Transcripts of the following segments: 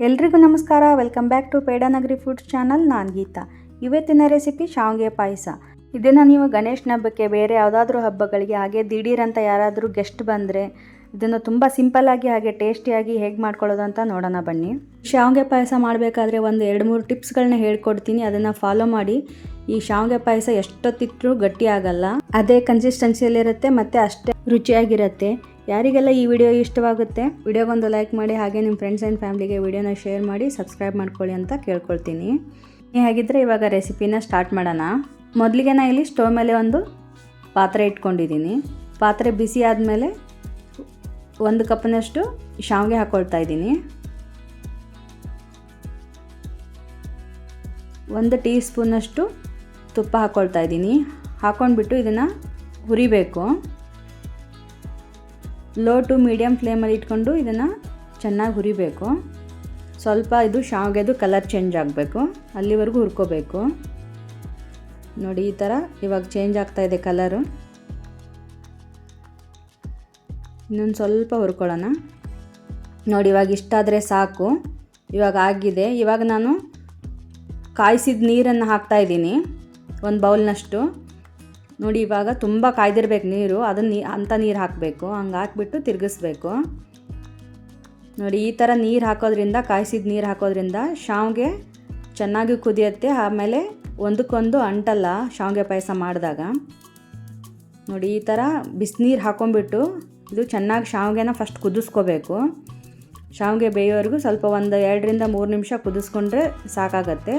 ಎಲ್ರಿಗೂ ನಮಸ್ಕಾರ. Welcome back to Pedanagari foods channel. ನಾನು ಗೀತಾ. ಇವತ್ತಿನ ರೆಸಿಪಿ ಶಾವಿಗೆ ಪಾಯಸ. ಇದನ್ನು ನೀವು ಗಣೇಶನ ಹಬ್ಬಕ್ಕೆ, ಬೇರೆ ಯಾವುದಾದ್ರೂ ಹಬ್ಬಗಳಿಗೆ, ಹಾಗೆ ದಿಢೀರಂತ ಯಾರಾದರೂ ಗೆಸ್ಟ್ ಬಂದರೆ ಇದನ್ನು ತುಂಬ ಸಿಂಪಲ್ಲಾಗಿ ಹಾಗೆ ಟೇಸ್ಟಿಯಾಗಿ ಹೇಗೆ ಮಾಡ್ಕೊಳ್ಳೋದು ಅಂತ ನೋಡೋಣ ಬನ್ನಿ. ಶಾವಿಗೆ ಪಾಯಸ ಮಾಡಬೇಕಾದ್ರೆ ಒಂದು 2-3 ಟಿಪ್ಸ್ಗಳನ್ನ ಹೇಳ್ಕೊಡ್ತೀನಿ. ಅದನ್ನು ಫಾಲೋ ಮಾಡಿ. ಈ ಶಾವಿಗೆ ಪಾಯಸ ಎಷ್ಟೊತ್ತಿಟ್ಟರೂ ಗಟ್ಟಿ ಆಗಲ್ಲ, ಅದೇ ಕನ್ಸಿಸ್ಟೆನ್ಸಿಯಲ್ಲಿರುತ್ತೆ ಮತ್ತು ಅಷ್ಟೇ ರುಚಿಯಾಗಿರುತ್ತೆ. ಯಾರಿಗೆಲ್ಲ ಈ ವಿಡಿಯೋ ಇಷ್ಟವಾಗುತ್ತೆ ವಿಡಿಯೋಗೊಂದು ಲೈಕ್ ಮಾಡಿ, ಹಾಗೆ ನಿಮ್ಮ ಫ್ರೆಂಡ್ಸ್ ಆ್ಯಂಡ್ ಫ್ಯಾಮಿಲಿಗೆ ವಿಡಿಯೋನ ಶೇರ್ ಮಾಡಿ, ಸಬ್ಸ್ಕ್ರೈಬ್ ಮಾಡ್ಕೊಳ್ಳಿ ಅಂತ ಕೇಳ್ಕೊಳ್ತೀನಿ. ಹಾಗಿದ್ದರೆ ಇವಾಗ ರೆಸಿಪಿನ ಸ್ಟಾರ್ಟ್ ಮಾಡೋಣ. ಮೊದಲಿಗೆ ನಾನು ಇಲ್ಲಿ ಸ್ಟವ್ ಮೇಲೆ ಒಂದು ಪಾತ್ರೆ ಇಟ್ಕೊಂಡಿದ್ದೀನಿ. ಪಾತ್ರೆ ಬಿಸಿ ಆದಮೇಲೆ 1 ಕಪ್ನಷ್ಟು ಶಾವಿಗೆ ಹಾಕ್ಕೊಳ್ತಾ ಇದ್ದೀನಿ. 1 ಟೀ ಸ್ಪೂನಷ್ಟು ತುಪ್ಪ ಹಾಕ್ಕೊಳ್ತಾ ಇದ್ದೀನಿ. ಹಾಕ್ಕೊಂಡ್ಬಿಟ್ಟು ಇದನ್ನು ಹುರಿಬೇಕು. ಲೋ ಟು ಮೀಡಿಯಮ್ ಫ್ಲೇಮಲ್ಲಿ ಇಟ್ಕೊಂಡು ಇದನ್ನು ಚೆನ್ನಾಗಿ ಹುರಿಬೇಕು. ಸ್ವಲ್ಪ ಇದು ಶಾವಿಗೆದು ಕಲರ್ ಚೇಂಜ್ ಆಗಬೇಕು, ಅಲ್ಲಿವರೆಗೂ ಹುರ್ಕೋಬೇಕು. ನೋಡಿ, ಈ ಥರ ಇವಾಗ ಚೇಂಜ್ ಆಗ್ತಾಯಿದೆ ಕಲರು. ಇನ್ನೊಂದು ಸ್ವಲ್ಪ ಹುರ್ಕೊಳ್ಳೋಣ. ನೋಡಿ, ಇವಾಗ ಇಷ್ಟಾದರೆ ಸಾಕು. ಇವಾಗ ಆಗಿದೆ. ಇವಾಗ ನಾನು ಕಾಯಿಸಿದ ನೀರನ್ನು ಹಾಕ್ತಾಯಿದ್ದೀನಿ, 1 ಬೌಲ್ನಷ್ಟು. ನೋಡಿ, ಇವಾಗ ತುಂಬ ಕಾಯ್ದಿರ್ಬೇಕು ನೀರು, ಅಂಥ ನೀರು ಹಾಕಬೇಕು. ಹಂಗೆ ಹಾಕ್ಬಿಟ್ಟು ತಿರುಗಿಸ್ಬೇಕು. ನೋಡಿ, ಈ ಥರ ನೀರು ಹಾಕೋದ್ರಿಂದ, ಕಾಯಿಸಿದ ನೀರು ಹಾಕೋದ್ರಿಂದ ಶಾವಿಗೆ ಚೆನ್ನಾಗಿ ಕುದಿಯುತ್ತೆ. ಆಮೇಲೆ ಒಂದಕ್ಕೊಂದು ಅಂಟಲ್ಲ ಶಾವಿಗೆ ಪಾಯಸ ಮಾಡಿದಾಗ. ನೋಡಿ, ಈ ಥರ ಬಿಸಿನೀರು ಹಾಕ್ಕೊಂಬಿಟ್ಟು ಇದು ಚೆನ್ನಾಗಿ ಶಾವಿಗೆನ ಫಸ್ಟ್ ಕುದಿಸ್ಕೋಬೇಕು. ಶಾವಿಗೆ ಬೇಯೋವರೆಗೂ ಸ್ವಲ್ಪ ಒಂದು 2-3 ನಿಮಿಷ ಕುದಿಸ್ಕೊಂಡ್ರೆ ಸಾಕಾಗತ್ತೆ.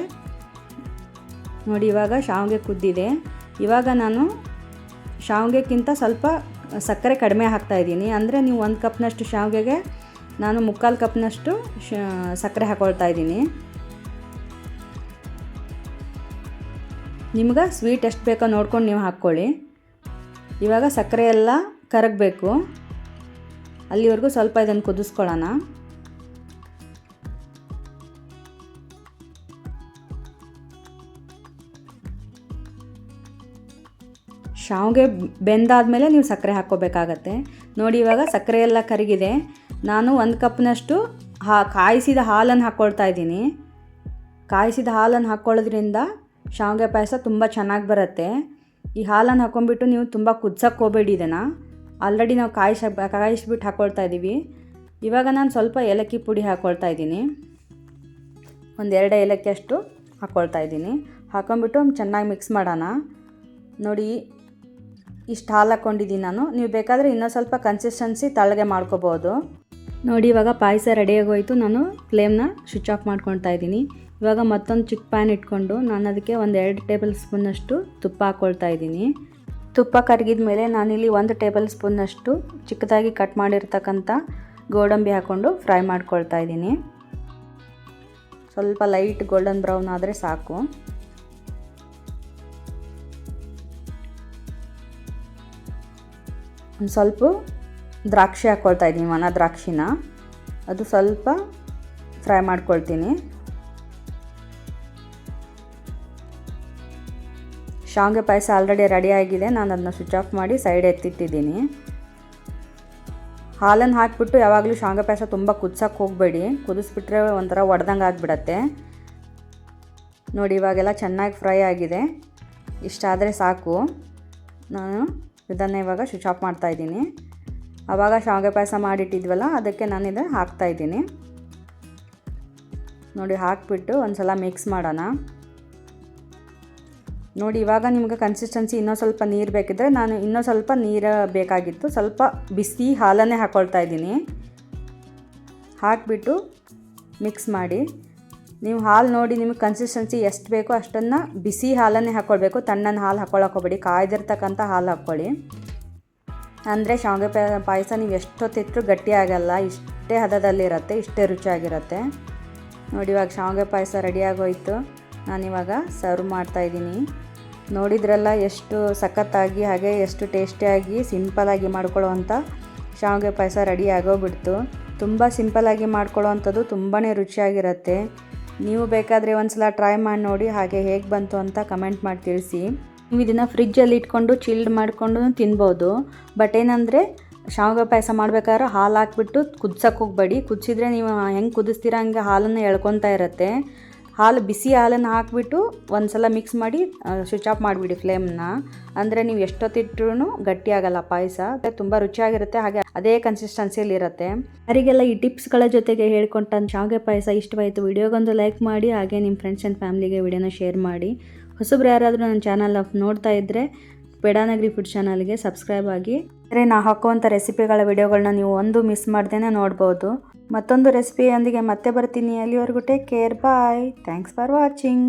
ನೋಡಿ, ಇವಾಗ ಶಾವಿಗೆ ಕುದ್ದಿದೆ. ಇವಾಗ ನಾನು ಶಾವಿಗೆಗಿಂತ ಸ್ವಲ್ಪ ಸಕ್ಕರೆ ಕಡಿಮೆ ಹಾಕ್ತಾಯಿದ್ದೀನಿ. ಅಂದರೆ ನೀವು 1 ಕಪ್ನಷ್ಟು ಶಾವಿಗೆಗೆ ನಾನು 3/4 ಕಪ್ನಷ್ಟು ಸಕ್ಕರೆ ಹಾಕ್ಕೊಳ್ತಾ ಇದ್ದೀನಿ. ನಿಮ್ಗೆ ಸ್ವೀಟ್ ಎಷ್ಟು ಬೇಕೋ ನೋಡ್ಕೊಂಡು ನೀವು ಹಾಕ್ಕೊಳ್ಳಿ. ಇವಾಗ ಸಕ್ಕರೆ ಎಲ್ಲ ಕರಗಬೇಕು, ಅಲ್ಲಿವರೆಗೂ ಸ್ವಲ್ಪ ಇದನ್ನು ಕುದಿಸ್ಕೊಳ್ಳೋಣ. ಶಾವಿಗೆ ಬೆಂದಾದಮೇಲೆ ನೀವು ಸಕ್ಕರೆ ಹಾಕ್ಕೋಬೇಕಾಗತ್ತೆ. ನೋಡಿ, ಇವಾಗ ಸಕ್ಕರೆ ಎಲ್ಲ ಕರಗಿದೆ. ನಾನು 1 ಕಪ್ನಷ್ಟು ಕಾಯಿಸಿದ ಹಾಲನ್ನು ಹಾಕ್ಕೊಳ್ತಾ ಇದ್ದೀನಿ. ಕಾಯಿಸಿದ ಹಾಲನ್ನು ಹಾಕ್ಕೊಳ್ಳೋದ್ರಿಂದ ಶಾವಿಗೆ ಪಾಯಸ ತುಂಬ ಚೆನ್ನಾಗಿ ಬರುತ್ತೆ. ಈ ಹಾಲನ್ನು ಹಾಕ್ಕೊಂಡ್ಬಿಟ್ಟು ನೀವು ತುಂಬ ಕುದ್ಸಕ್ಕೆ ಹೋಗಬೇಡಿ. ಇದನ್ನು ಆಲ್ರೆಡಿ ನಾವು ಕಾಯಿಸ್ಬಿಟ್ಟು ಹಾಕ್ಕೊಳ್ತಾ ಇದ್ದೀವಿ. ಇವಾಗ ನಾನು ಸ್ವಲ್ಪ ಏಲಕ್ಕಿ ಪುಡಿ ಹಾಕ್ಕೊಳ್ತಾ ಇದ್ದೀನಿ. 1-2 ಏಲಕ್ಕಿ ಅಷ್ಟು ಹಾಕ್ಕೊಳ್ತಾ ಇದ್ದೀನಿ. ಹಾಕ್ಕೊಂಬಿಟ್ಟು ಚೆನ್ನಾಗಿ ಮಿಕ್ಸ್ ಮಾಡೋಣ. ನೋಡಿ, ಇಷ್ಟು ಹಾಲು ಹಾಕ್ಕೊಂಡಿದ್ದೀನಿ ನಾನು. ನೀವು ಬೇಕಾದರೆ ಇನ್ನೂ ಸ್ವಲ್ಪ ಕನ್ಸಿಸ್ಟೆನ್ಸಿ ತಳ್ಳಗೆ ಮಾಡ್ಕೋಬೋದು. ನೋಡಿ, ಇವಾಗ ಪಾಯಸ ರೆಡಿಯಾಗೋಯ್ತು. ನಾನು ಫ್ಲೇಮ್ನ ಸ್ವಿಚ್ ಆಫ್ ಮಾಡ್ಕೊಳ್ತಾ ಇದ್ದೀನಿ. ಇವಾಗ ಮತ್ತೊಂದು ಚಿಕ್ಕ ಪ್ಯಾನ್ ಇಟ್ಕೊಂಡು ನಾನು ಅದಕ್ಕೆ 1-2 ಟೇಬಲ್ ಸ್ಪೂನಷ್ಟು ತುಪ್ಪ ಹಾಕ್ಕೊಳ್ತಾ ಇದ್ದೀನಿ. ತುಪ್ಪ ಕರಗಿದ ಮೇಲೆ ನಾನಿಲ್ಲಿ 1 ಟೇಬಲ್ ಸ್ಪೂನಷ್ಟು ಚಿಕ್ಕದಾಗಿ ಕಟ್ ಮಾಡಿರ್ತಕ್ಕಂಥ ಗೋಡಂಬಿ ಹಾಕ್ಕೊಂಡು ಫ್ರೈ ಮಾಡ್ಕೊಳ್ತಾ ಇದ್ದೀನಿ. ಸ್ವಲ್ಪ ಲೈಟ್ ಗೋಲ್ಡನ್ ಬ್ರೌನ್ ಆದರೆ ಸಾಕು. ಒಂದು ಸ್ವಲ್ಪ ದ್ರಾಕ್ಷಿ ಹಾಕ್ಕೊಳ್ತಾ ಇದ್ದೀನಿ, ಒಣ ದ್ರಾಕ್ಷಿನ. ಅದು ಸ್ವಲ್ಪ ಫ್ರೈ ಮಾಡ್ಕೊಳ್ತೀನಿ. ಶಾವಿಗೆ ಪಾಯಸ ಆಲ್ರೆಡಿ ರೆಡಿ ಆಗಿದೆ. ನಾನು ಅದನ್ನ ಸ್ವಿಚ್ ಆಫ್ ಮಾಡಿ ಸೈಡ್ ಎತ್ತಿಟ್ಟಿದ್ದೀನಿ. ಹಾಲನ್ನು ಹಾಕಿಬಿಟ್ಟು ಯಾವಾಗಲೂ ಶಾವಿಗೆ ಪಾಯಸ ತುಂಬ ಕುದಿಸೋಕ್ಕೆ ಹೋಗಬೇಡಿ. ಕುದಿಸ್ಬಿಟ್ರೆ ಒಂಥರ ಒಡೆದಂಗೆ ಆಗಿಬಿಡತ್ತೆ. ನೋಡಿ, ಇವಾಗೆಲ್ಲ ಚೆನ್ನಾಗಿ ಫ್ರೈ ಆಗಿದೆ. ಇಷ್ಟಾದರೆ ಸಾಕು. ನಾನು ಇದನ್ನು ಇವಾಗ ಸ್ವಿಚ್ ಆಫ್ ಮಾಡ್ತಾಯಿದ್ದೀನಿ. ಆವಾಗ ಶಾವಿಗೆ ಪಾಯಸ ಮಾಡಿಟ್ಟಿದ್ವಲ್ಲ, ಅದಕ್ಕೆ ನಾನು ಇದನ್ನು ಹಾಕ್ತಾಯಿದ್ದೀನಿ. ನೋಡಿ, ಹಾಕಿಬಿಟ್ಟು ಒಂದು ಸಲ ಮಿಕ್ಸ್ ಮಾಡೋಣ. ನೋಡಿ, ಇವಾಗ ನಿಮಗೆ ಕನ್ಸಿಸ್ಟೆನ್ಸಿ ಇನ್ನೂ ಸ್ವಲ್ಪ ನೀರು ಬೇಕಿದ್ದರೆ ನಾನು ಇನ್ನೂ ಸ್ವಲ್ಪ ನೀರು ಬೇಕಾಗಿತ್ತು. ಸ್ವಲ್ಪ ಬಿಸಿ ಹಾಲನ್ನೇ ಹಾಕ್ಕೊಳ್ತಾ ಇದ್ದೀನಿ. ಹಾಕಿಬಿಟ್ಟು ಮಿಕ್ಸ್ ಮಾಡಿ. ನೀವು ಹಾಲು ನೋಡಿ ನಿಮಗೆ ಕನ್ಸಿಸ್ಟೆನ್ಸಿ ಎಷ್ಟು ಬೇಕೋ ಅಷ್ಟನ್ನು ಬಿಸಿ ಹಾಲನ್ನೇ ಹಾಕ್ಕೊಳ್ಬೇಕು. ತಣ್ಣನ ಹಾಲು ಹಾಕ್ಕೊಳ್ಳೋಕೆ ಹೋಗಬೇಡಿ, ಕಾಯ್ದಿರ್ತಕ್ಕಂಥ ಹಾಲು ಹಾಕ್ಕೊಳ್ಳಿ. ಅಂದರೆ ಶಾವಿಗೆ ಪಾಯಸ ನೀವು ಎಷ್ಟೊತ್ತಿಟ್ಟರೂ ಗಟ್ಟಿ ಆಗಲ್ಲ. ಇಷ್ಟೇ ಹದದಲ್ಲಿರುತ್ತೆ, ಇಷ್ಟೇ ರುಚಿಯಾಗಿರುತ್ತೆ. ನೋಡಿ, ಇವಾಗ ಶಾವಿಗೆ ಪಾಯಸ ರೆಡಿಯಾಗೋಯ್ತು. ನಾನಿವಾಗ ಸರ್ವ್ ಮಾಡ್ತಾಯಿದ್ದೀನಿ. ನೋಡಿದ್ರಲ್ಲ ಎಷ್ಟು ಸಖತ್ತಾಗಿ ಹಾಗೆ ಎಷ್ಟು ಟೇಸ್ಟಿಯಾಗಿ ಸಿಂಪಲಾಗಿ ಮಾಡ್ಕೊಳ್ಳೋವಂಥ ಶಾವಿಗೆ ಪಾಯಸ ರೆಡಿ ಆಗೋಗ್ಬಿಡ್ತು. ತುಂಬ ಸಿಂಪಲಾಗಿ ಮಾಡ್ಕೊಳ್ಳೋವಂಥದ್ದು ತುಂಬಾ ರುಚಿಯಾಗಿರುತ್ತೆ. ನೀವು ಬೇಕಾದರೆ ಒಂದು ಸಲ ಟ್ರೈ ಮಾಡಿ ನೋಡಿ, ಹಾಗೆ ಹೇಗೆ ಬಂತು ಅಂತ ಕಮೆಂಟ್ ಮಾಡಿ ತಿಳಿಸಿ. ನೀವು ಇದನ್ನು ಫ್ರಿಜ್ಜಲ್ಲಿ ಇಟ್ಕೊಂಡು ಚಿಲ್ಡ್ ಮಾಡಿಕೊಂಡು ತಿನ್ಬೋದು. ಬಟ್ ಏನಂದರೆ ಶಾವಿಗೆ ಪಾಯಸ ಮಾಡ್ಬೇಕಾದ್ರೆ ಹಾಲು ಹಾಕ್ಬಿಟ್ಟು ಕುದ್ಸಕ್ಕೆ ಹೋಗಬೇಡಿ. ಕುದಿಸಿದ್ರೆ ನೀವು ಹೆಂಗೆ ಕುದಿಸ್ತೀರ ಹಂಗೆ ಹಾಲನ್ನು ಎಳ್ಕೊತಾ ಇರುತ್ತೆ. ಬಿಸಿ ಹಾಲನ್ನು ಹಾಕಿಬಿಟ್ಟು ಒಂದು ಸಲ ಮಿಕ್ಸ್ ಮಾಡಿ ಸ್ವಿಚ್ ಆಫ್ ಮಾಡಿಬಿಡಿ ಫ್ಲೇಮ್ನ. ಅಂದರೆ ನೀವು ಎಷ್ಟೊತ್ತಿಟ್ರೂ ಗಟ್ಟಿಯಾಗಲ್ಲ ಪಾಯಸ, ತುಂಬ ರುಚಿಯಾಗಿರುತ್ತೆ. ಹಾಗೆ ಅದೇ ಕನ್ಸಿಸ್ಟೆನ್ಸಿಯಲ್ಲಿ ಇರುತ್ತೆ. ಯಾರಿಗೆಲ್ಲ ಈ ಟಿಪ್ಸ್ಗಳ ಜೊತೆಗೆ ಹೇಳ್ಕೊಂಡ ಶಾವಿಗೆ ಪಾಯಸ ಇಷ್ಟವಾಯಿತು, ವಿಡಿಯೋಗೊಂದು ಲೈಕ್ ಮಾಡಿ. ಹಾಗೆ ನಿಮ್ಮ ಫ್ರೆಂಡ್ಸ್ ಆ್ಯಂಡ್ ಫ್ಯಾಮಿಲಿಗೆ ವಿಡಿಯೋನ ಶೇರ್ ಮಾಡಿ. ಹೊಸಬ್ರು ಯಾರಾದರೂ ನನ್ನ ಚಾನಲ್ ನೋಡ್ತಾ ಇದ್ದರೆ ಪೇಡಾನಗರಿ ಫುಡ್ ಚಾನಲ್ಗೆ ಸಬ್ಸ್ಕ್ರೈಬ್ ಆಗಿ. ಅಂದರೆ ನಾ ಹಾಕುವಂಥ ರೆಸಿಪಿಗಳ ವಿಡಿಯೋಗಳನ್ನ ನೀವು ಒಂದು ಮಿಸ್ ಮಾಡ್ದೇ ನೋಡ್ಬೋದು. ಮತ್ತೊಂದು ರೆಸಿಪಿಯೊಂದಿಗೆ ಮತ್ತೆ ಬರ್ತೀನಿ. ಅಲ್ಲಿವರೆಗೂ take care, bye. Thanks for watching.